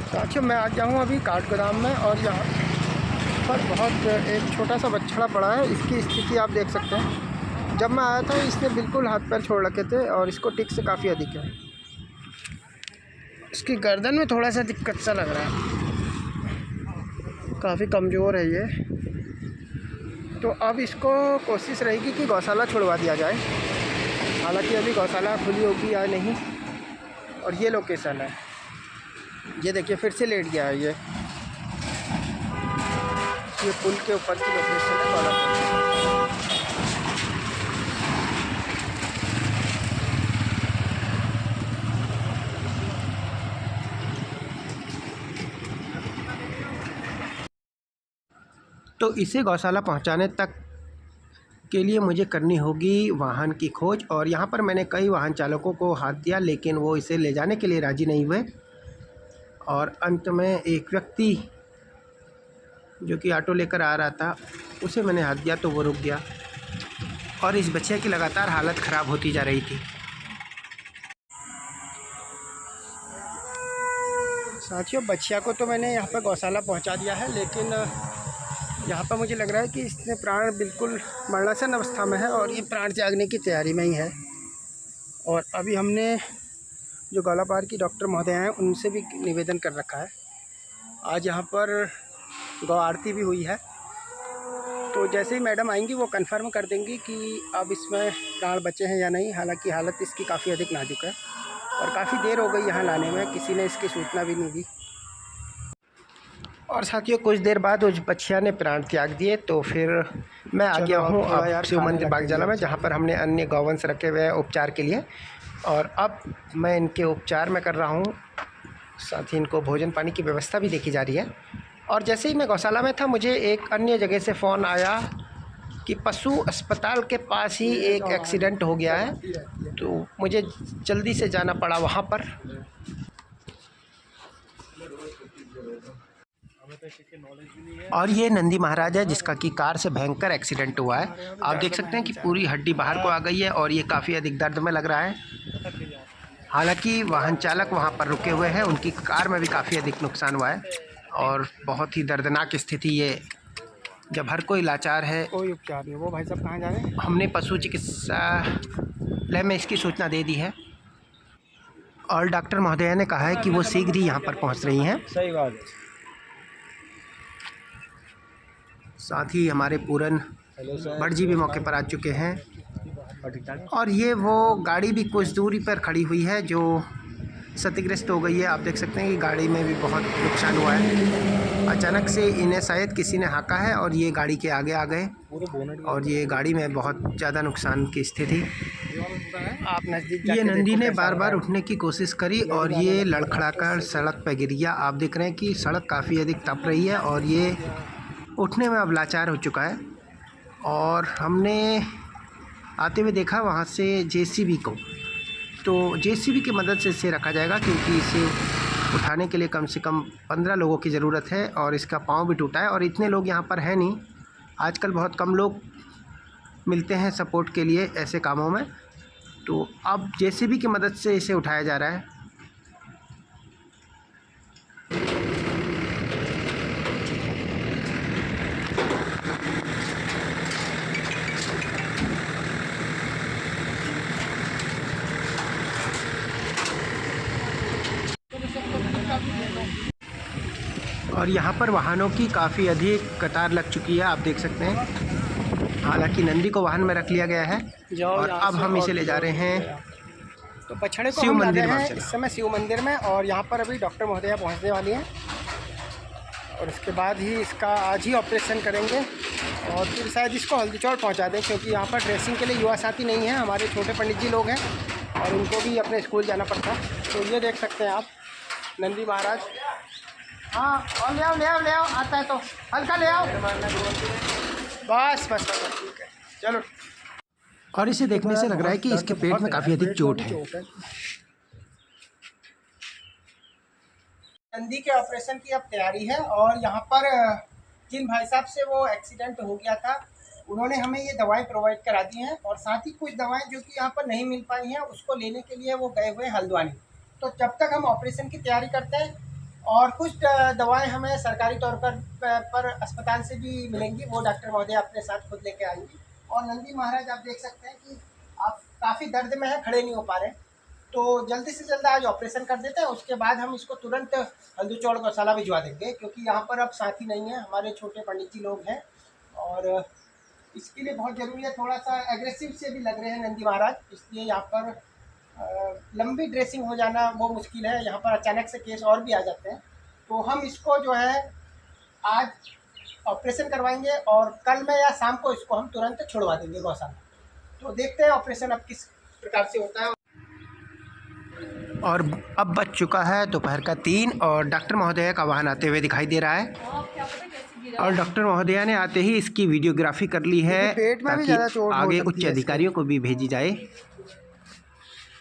साथियों मैं आ गया हूँ अभी काठगोदाम में, और यहाँ पर बहुत एक छोटा सा बछड़ा पड़ा है। इसकी स्थिति आप देख सकते हैं। जब मैं आया था इसने बिल्कुल हाथ पैर छोड़ रखे थे और इसको टिक से काफ़ी अधिक है। इसकी गर्दन में थोड़ा सा दिक्कत सा लग रहा है, काफ़ी कमज़ोर है ये। तो अब इसको कोशिश रहेगी कि गौशाला छुड़वा दिया जाए। हालांकि अभी गौशाला खुली होगी या नहीं। और ये लोकेशन है, ये देखिए फिर से लेट गया है ये पुल के ऊपर की लोकेशन है कोल्हापुर। तो इसे गौशाला पहुंचाने तक के लिए मुझे करनी होगी वाहन की खोज। और यहाँ पर मैंने कई वाहन चालकों को हाथ दिया, लेकिन वो इसे ले जाने के लिए राज़ी नहीं हुए। और अंत में एक व्यक्ति जो कि ऑटो लेकर आ रहा था, उसे मैंने हाथ दिया तो वो रुक गया। और इस बच्चे की लगातार हालत ख़राब होती जा रही थी। साथियों बच्चिया को तो मैंने यहाँ पर गौशाला पहुँचा दिया है, लेकिन यहाँ पर मुझे लग रहा है कि इसने प्राण बिल्कुल मरणासन अवस्था में है और ये प्राण त्यागने की तैयारी में ही है। और अभी हमने जो गौलापार की डॉक्टर महोदय हैं उनसे भी निवेदन कर रखा है। आज यहाँ पर गौ आरती भी हुई है, तो जैसे ही मैडम आएंगी वो कंफर्म कर देंगी कि अब इसमें प्राण बचे हैं या नहीं। हालांकि हालत इसकी काफ़ी अधिक नाजुक है और काफ़ी देर हो गई यहाँ लाने में, किसी ने इसकी सूचना भी नहीं दी। और साथियों कुछ देर बाद उस बच्चिया ने प्राण त्याग दिए। तो फिर मैं आ गया हूँ अब शिव मंदिर बागजाला में, जहाँ पर हमने अन्य गौवंश रखे हुए हैं उपचार के लिए। और अब मैं इनके उपचार में कर रहा हूँ, साथ ही इनको भोजन पानी की व्यवस्था भी देखी जा रही है। और जैसे ही मैं गौशाला में था, मुझे एक अन्य जगह से फ़ोन आया कि पशु अस्पताल के पास ही एक एक्सीडेंट हो गया है। तो मुझे जल्दी से जाना पड़ा वहाँ पर। और ये नंदी महाराज है जिसका कि कार से भयंकर एक्सीडेंट हुआ है। आप देख सकते हैं कि पूरी हड्डी बाहर को आ गई है और ये काफ़ी अधिक दर्द में लग रहा है। हालांकि वाहन चालक वहां पर रुके हुए हैं, उनकी कार में भी काफ़ी अधिक नुकसान हुआ है और बहुत ही दर्दनाक स्थिति ये, जब हर कोई लाचार है। कोई उपचार नहीं। वो भाई साहब कहाँ जा रहे हैं? हमने पशु चिकित्सालय में इसकी सूचना दे दी है और डॉक्टर महोदया ने कहा है कि वो शीघ्र ही यहाँ पर पहुँच रही हैं। सही बात है। साथ ही हमारे पूरन भट्ट जी भी मौके पर आ चुके हैं। और ये वो गाड़ी भी कुछ दूरी पर खड़ी हुई है जो क्षतिग्रस्त हो गई है। आप देख सकते हैं कि गाड़ी में भी बहुत नुकसान हुआ है। अचानक से इन्हें शायद किसी ने हाका है और ये गाड़ी के आगे आ गए और ये गाड़ी में बहुत ज़्यादा नुकसान की स्थिति। आप नज़दीक ये नंदी ने बार बार उठने की कोशिश करी और ये लड़खड़ाकर सड़क पर गिर गया। आप देख रहे हैं कि सड़क काफ़ी अधिक तप रही है और ये उठने में अब लाचार हो चुका है। और हमने आते हुए देखा वहाँ से जेसीबी को, तो जेसीबी की मदद से इसे रखा जाएगा, क्योंकि इसे उठाने के लिए कम से कम 15 लोगों की ज़रूरत है और इसका पाँव भी टूटा है और इतने लोग यहाँ पर हैं नहीं। आजकल बहुत कम लोग मिलते हैं सपोर्ट के लिए ऐसे कामों में। तो अब जेसीबी की मदद से इसे उठाया जा रहा है। और यहाँ पर वाहनों की काफ़ी अधिक कतार लग चुकी है, आप देख सकते हैं। हालांकि नंदी को वाहन में रख लिया गया है और अब हम इसे ले जा रहे हैं तो बछड़े को शिव मंदिर में। इस समय शिव मंदिर में, और यहाँ पर अभी डॉक्टर महोदया पहुँचने वाली हैं और उसके बाद ही इसका आज ही ऑपरेशन करेंगे और फिर शायद इसको हल्दीचौड़ पहुँचा दें, क्योंकि यहाँ पर ड्रेसिंग के लिए युवा साथी नहीं है। हमारे छोटे पंडित जी लोग हैं और उनको भी अपने स्कूल जाना पड़ता है। तो ये देख सकते हैं आप नंदी महाराज। हाँ, और ले आओ आता है तो हल्का ले आओ। बस ठीक है, चलो। और इसे देखने से लग रहा है कि इसके पेट में काफ़ी अधिक चोट है। नंदी के ऑपरेशन की अब तैयारी है और यहाँ पर जिन भाई साहब से वो एक्सीडेंट हो गया था, उन्होंने हमें ये दवाएं प्रोवाइड करा दी हैं और साथ ही कुछ दवाएं जो कि यहाँ पर नहीं मिल पाई हैं, उसको लेने के लिए वो गए हुए हल्द्वानी। तो जब तक हम ऑपरेशन की तैयारी करते हैं और कुछ दवाएं हमें सरकारी तौर पर अस्पताल से भी मिलेंगी, वो डॉक्टर महोदय अपने साथ खुद लेके आएंगी। और नंदी महाराज आप देख सकते हैं कि आप काफ़ी दर्द में हैं, खड़े नहीं हो पा रहे, तो जल्दी से जल्द आज ऑपरेशन कर देते हैं। उसके बाद हम इसको तुरंत हल्दूचौड़ गौशाला भिजवा देंगे, क्योंकि यहाँ पर अब साथी नहीं है, हमारे छोटे पंडित जी लोग हैं और इसके लिए बहुत ज़रूरी है। थोड़ा सा एग्रेसिव से भी लग रहे हैं नंदी महाराज, इसलिए यहाँ पर लंबी ड्रेसिंग हो जाना वो मुश्किल है। यहाँ पर अचानक से केस और भी आ जाते हैं, तो हम इसको जो है आज ऑपरेशन करवाएंगे और कल में या शाम को इसको हम तुरंत छुड़वा देंगे गौशाला। तो देखते हैं ऑपरेशन अब किस प्रकार से होता है। और अब बज चुका है दोपहर का 3 और डॉक्टर महोदय का वाहन आते हुए दिखाई दे रहा है और डॉक्टर महोदया ने आते ही इसकी वीडियोग्राफी कर ली है ताकि आगे उच्च अधिकारियों को भी भेजी जाए।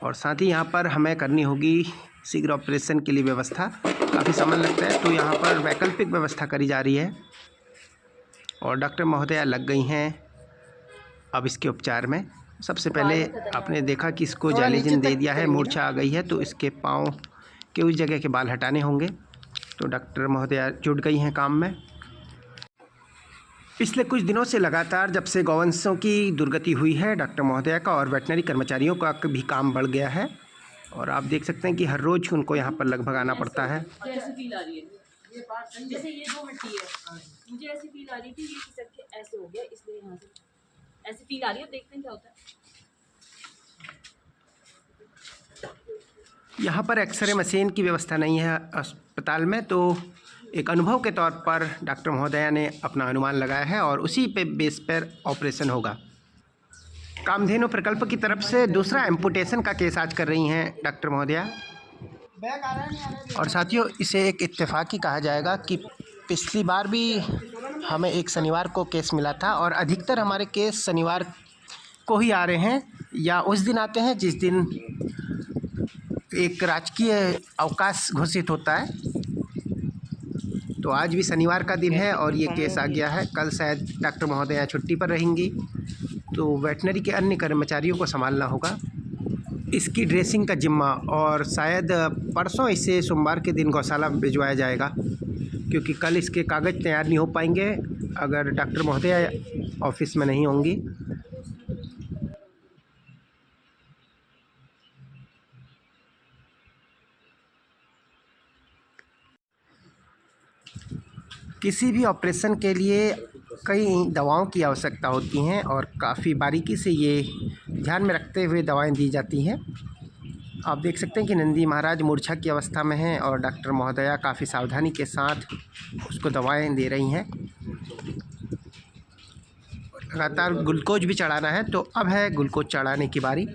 और साथ ही यहाँ पर हमें करनी होगी शीघ्र ऑपरेशन के लिए व्यवस्था, काफ़ी समय लगता है, तो यहाँ पर वैकल्पिक व्यवस्था करी जा रही है और डॉक्टर महोदया लग गई हैं अब इसके उपचार में। सबसे पहले आपने देखा कि इसको जालीजिन दे दिया है, मूर्छा आ गई है, तो इसके पाँव के उस जगह के बाल हटाने होंगे। तो डॉक्टर महोदया जुट गई हैं काम में। पिछले कुछ दिनों से लगातार जब से गौवंशों की दुर्गति हुई है, डॉक्टर महोदया का और वेटनरी कर्मचारियों का भी काम बढ़ गया है और आप देख सकते हैं कि हर रोज़ उनको यहाँ पर लगभग आना पड़ता है। जैसे फील आ रही है, जैसे ये 2 मिनट है, मुझे ऐसी फील आ रही थी, ये खिसक के ऐसे हो गया, इसलिए यहाँ से ऐसी फील आ रही है। देखते हैं क्या होता है। यहाँ पर एक्सरे मशीन की व्यवस्था नहीं है अस्पताल में, तो एक अनुभव के तौर पर डॉक्टर महोदया ने अपना अनुमान लगाया है और उसी पे बेस पर ऑपरेशन होगा। कामधेनु प्रकल्प की तरफ से दूसरा एम्पुटेशन का केस आज कर रही हैं डॉक्टर महोदया। और साथियों, इसे एक इत्तेफाकी कहा जाएगा कि पिछली बार भी हमें एक शनिवार को केस मिला था और अधिकतर हमारे केस शनिवार को ही आ रहे हैं या उस दिन आते हैं जिस दिन एक राजकीय अवकाश घोषित होता है। तो आज भी शनिवार का दिन है और ये केस आ गया है। कल शायद डॉक्टर महोदया छुट्टी पर रहेंगी, तो वेटनरी के अन्य कर्मचारियों को संभालना होगा इसकी ड्रेसिंग का जिम्मा। और शायद परसों इसे सोमवार के दिन गौशाला भिजवाया जाएगा, क्योंकि कल इसके कागज़ तैयार नहीं हो पाएंगे अगर डॉक्टर महोदया ऑफिस में नहीं होंगी। किसी भी ऑपरेशन के लिए कई दवाओं की आवश्यकता होती हैं और काफ़ी बारीकी से ये ध्यान में रखते हुए दवाएं दी जाती हैं। आप देख सकते हैं कि नंदी महाराज मूर्छा की अवस्था में हैं और डॉक्टर महोदया काफ़ी सावधानी के साथ उसको दवाएं दे रही हैं। लगातार ग्लूकोज भी चढ़ाना है, तो अब है ग्लूकोज चढ़ाने की बारी।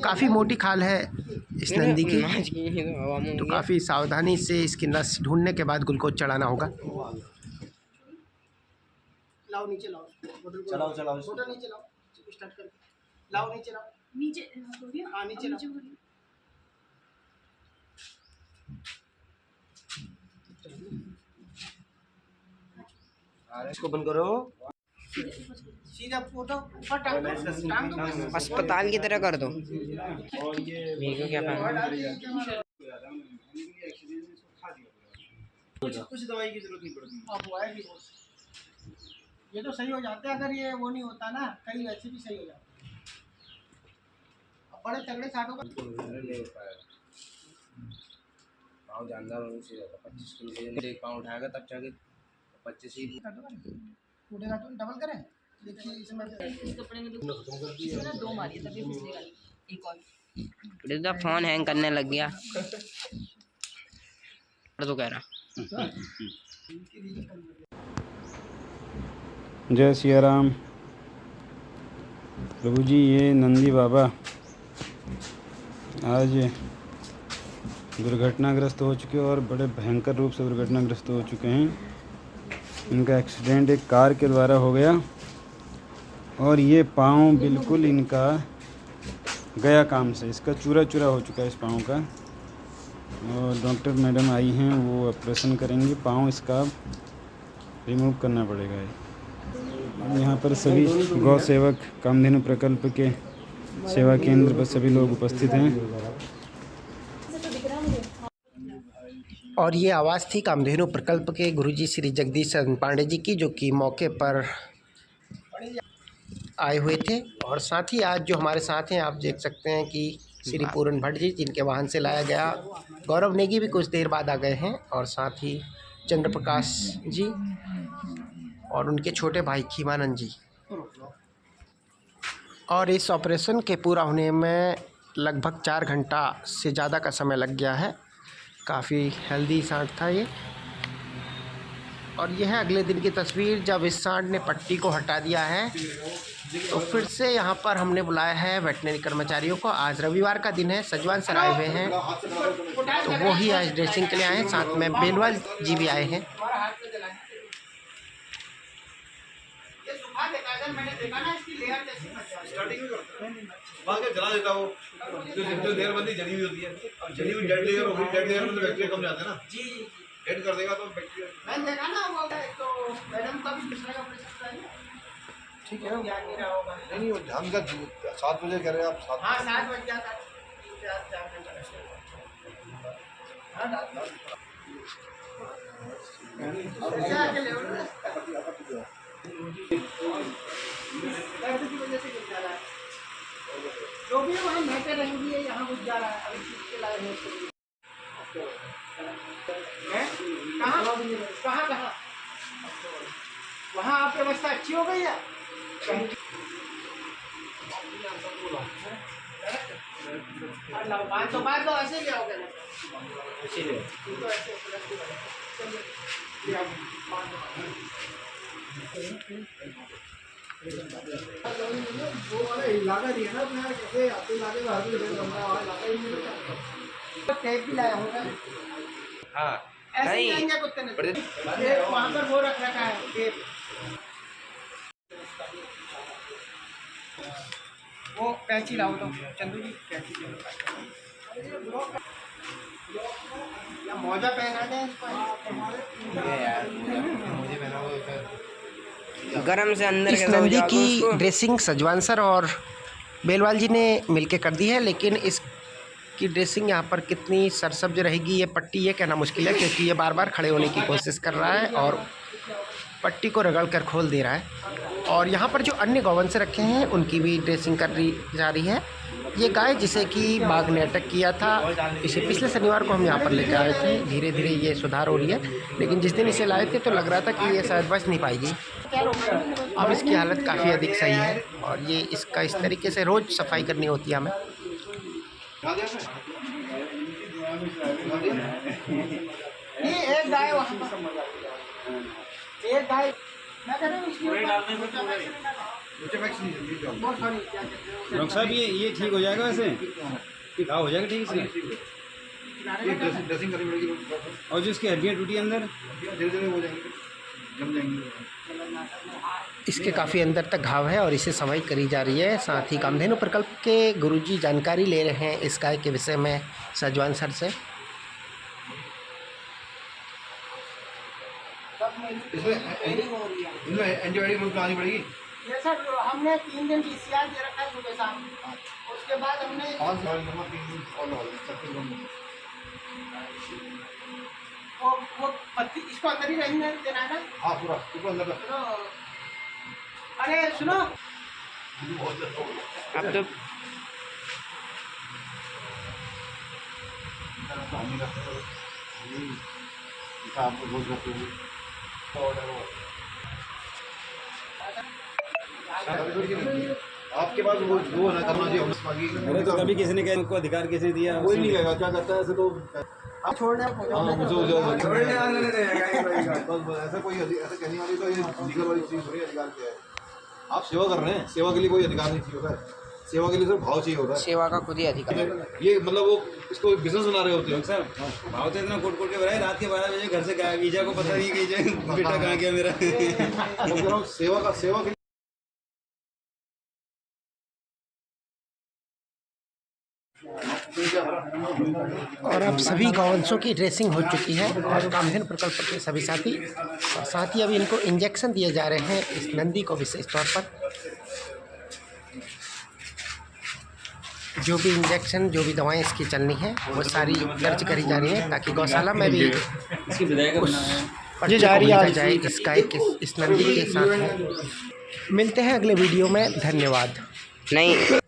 काफ़ी मोटी खाल है इस नंदी की, तो काफ़ी सावधानी से इसकी नस ढूंढने के बाद ग्लूकोज चढ़ाना होगा। लाओ नीचे लाओ, चलाओ बोतल नीचे लाओ, स्टार्ट कर लाओ, नीचे लाओ, नीचे हाँ नीचे लाओ। इसको बंद करो, सीधा फोटो ऊपर टांग दो, अस्पताल की तरह कर दो। मेरे को क्या कुछ दवाई की जरूरत नहीं पड़ती। अब वो आएगी, ये तो सही हो जाते हैं। अगर ये वो नहीं होता ना, कहीं वैसे भी सही हो जाते हैं। अब बड़े तगड़े साटों का पाँव जानदार होने से 25 किलो एक पाँव उठाएगा तब जाके 25 ही टूटेगा। तो डबल करें, देखिए इसमें इस कपड़े में इसमें ना 2 मारिए तभी फिसलेगा नहीं। एक और फोन हैंग करने लग गया तो कह रहा। जय सिया राम। प्रभु जी, ये नंदी बाबा आज दुर्घटनाग्रस्त हो चुके और बड़े भयंकर रूप से दुर्घटनाग्रस्त हो चुके हैं। इनका एक्सीडेंट एक कार के द्वारा हो गया और ये पाँव बिल्कुल इनका गया काम से, इसका चूरा चूरा हो चुका है इस पाँव का। और डॉक्टर मैडम आई हैं, वो ऑपरेशन करेंगे, पाँव इसका रिमूव करना पड़ेगा। यहाँ पर सभी गौ सेवक कामधेनु प्रकल्प के सेवा केंद्र पर सभी लोग उपस्थित हैं। और ये आवाज़ थी कामधेनु प्रकल्प के गुरुजी श्री जगदीश चंद्र पांडे जी की, जो कि मौके पर आए हुए थे। और साथ ही आज जो हमारे साथ हैं, आप देख सकते हैं कि श्री पूरन भट्ट जी, जिनके वाहन से लाया गया। गौरव नेगी भी कुछ देर बाद आ गए हैं, और साथ ही चंद्र प्रकाश जी और उनके छोटे भाई खीमानंद जी। और इस ऑपरेशन के पूरा होने में लगभग 4 घंटा से ज़्यादा का समय लग गया है। काफ़ी हेल्दी सांड था ये। और यह है अगले दिन की तस्वीर, जब इस सांड ने पट्टी को हटा दिया है। तो फिर से यहाँ पर हमने बुलाया है वेटनरी कर्मचारियों को। आज रविवार का दिन है, सजवान सर आए हुए हैं, तो वो ही आज ड्रेसिंग के लिए आए हैं। साथ में बेलवाल जी भी आए हैं। जला देता वो जो लेयर बंदी जली हुई होती है। अब जली हुई डेड लेयर होगी, डेड लेयर में तो बैक्टीरिया कम जाते हैं ना जी। डेड कर देगा तो बैक्टीरिया मैंने देखा ना वो। तो मैडम का भी दूसरा ऑपरेशन कराइए, ठीक है। नहीं वो ध्यान का 7 बजे कह रहे हैं आप। 7 हाँ 7 बज जाता है। 4 घंटा हाँ डॉक्टर की वजह से गिर जा रहा है। जो भी है वहाँ महके रहेंगी, यहाँ घुस जा रहा है। अभी के लाए हैं कहाँ कहाँ वहाँ आपकी व्यवस्था अच्छी हो गई है। तो बात तो ऐसे ले आओगे ना, वो वाला इलाका नहीं है ना अपना, जैसे आपके इलाके में हर कोई इलाका ही नहीं। टेप भी लाया होगा। हाँ ऐसे ही आएंगे कुत्ते ने। वहाँ पर वो रख रखा है टेप, वो कैंची लाओ तो चंदू जी कैंची या मौजा पहना दें गरम से अंदर इस नंदी की ड्रेसिंग सजवान सर और बेलवाल जी ने मिलके कर दी है। लेकिन इसकी ड्रेसिंग यहाँ पर कितनी सरसब्ज रहेगी, ये पट्टी ये कहना मुश्किल है, क्योंकि ये बार बार खड़े होने की कोशिश कर रहा है और पट्टी को रगड़ कर खोल दे रहा है। और यहाँ पर जो अन्य गौवंश रखे हैं उनकी भी ड्रेसिंग कर रही जा रही है। ये गाय जिसे कि बाघ ने अटैक किया था, इसे पिछले शनिवार को हम यहाँ पर लेकर आए थे। धीरे धीरे ये सुधार हो रही है, लेकिन जिस दिन इसे लाए थे तो लग रहा था कि ये शायद बच नहीं पाएगी। अब इसकी हालत काफ़ी अधिक सही है, और ये इसका इस तरीके से रोज़ सफाई करनी होती है हमें। ये एक गाय एक गाय डॉक्टर साहब ये ठीक हो जाएगा वैसे, कि घाव हो जाएगा ठीक से? ड्रेसिंग करनी पड़ेगी। और जो इसकी हड्डियाँ टूटी अंदर धीरे धीरे हो जाएंगे, जम जाएंगे। इसके काफ़ी अंदर तक घाव है और इसे सफाई करी जा रही है। साथ ही कामधेनु प्रकल्प के गुरुजी जानकारी ले रहे हैं इस गाय के विषय में सजवान सर से। इसमें एंटीबायोटिक लगानी पड़ेगी। ये सर हमने 3 दिन PCR दे रखा है सुबह शाम, उसके बाद हमने 5 दिन वो पत्ती इसको अंदर ही रहने देना है ना। हाँ पूरा अंदर। अरे सुनो, अब तो आपको बहुत आपके पास वो ना करना चाहिए। अरे तो कभी किसी ने कहा उनको अधिकार किसने दिया? कोई नहीं कहेगा, क्या करता है ऐसे तो आप छोड़ने ऐसा कोई ऐसा कहने वाली तो ये लीगल वाली चीज थोड़ी अधिकार क्या है। आप सेवा कर रहे हैं, सेवा के लिए कोई अधिकार नहीं चाहिए होता है। सेवा के लिए सिर्फ भाव चाहिए होता है। सेवा का खुद ही अधिकार। ये मतलब वो इसको बिजनेस बना रहे होते हैं। सर भाव तो इतना कोट के भरा है, रात के 12 बजे घर से गया, वीजा को पता नहीं कि बेटा कहाँ गया मेरा। सेवा के और अब सभी गौवंशों की ड्रेसिंग हो चुकी है और कामधेनु प्रकल्प के सभी साथी और साथ ही अभी इनको इंजेक्शन दिए जा रहे हैं इस नंदी को विशेष तौर पर। जो भी इंजेक्शन जो भी दवाएं इसकी चलनी है वो सारी दर्ज करी जा रही है ताकि गौशाला में भी उस पर्चे को भेजा जाए इस गाय के इस नंदी के साथ में। मिलते हैं अगले वीडियो में, धन्यवाद। नहीं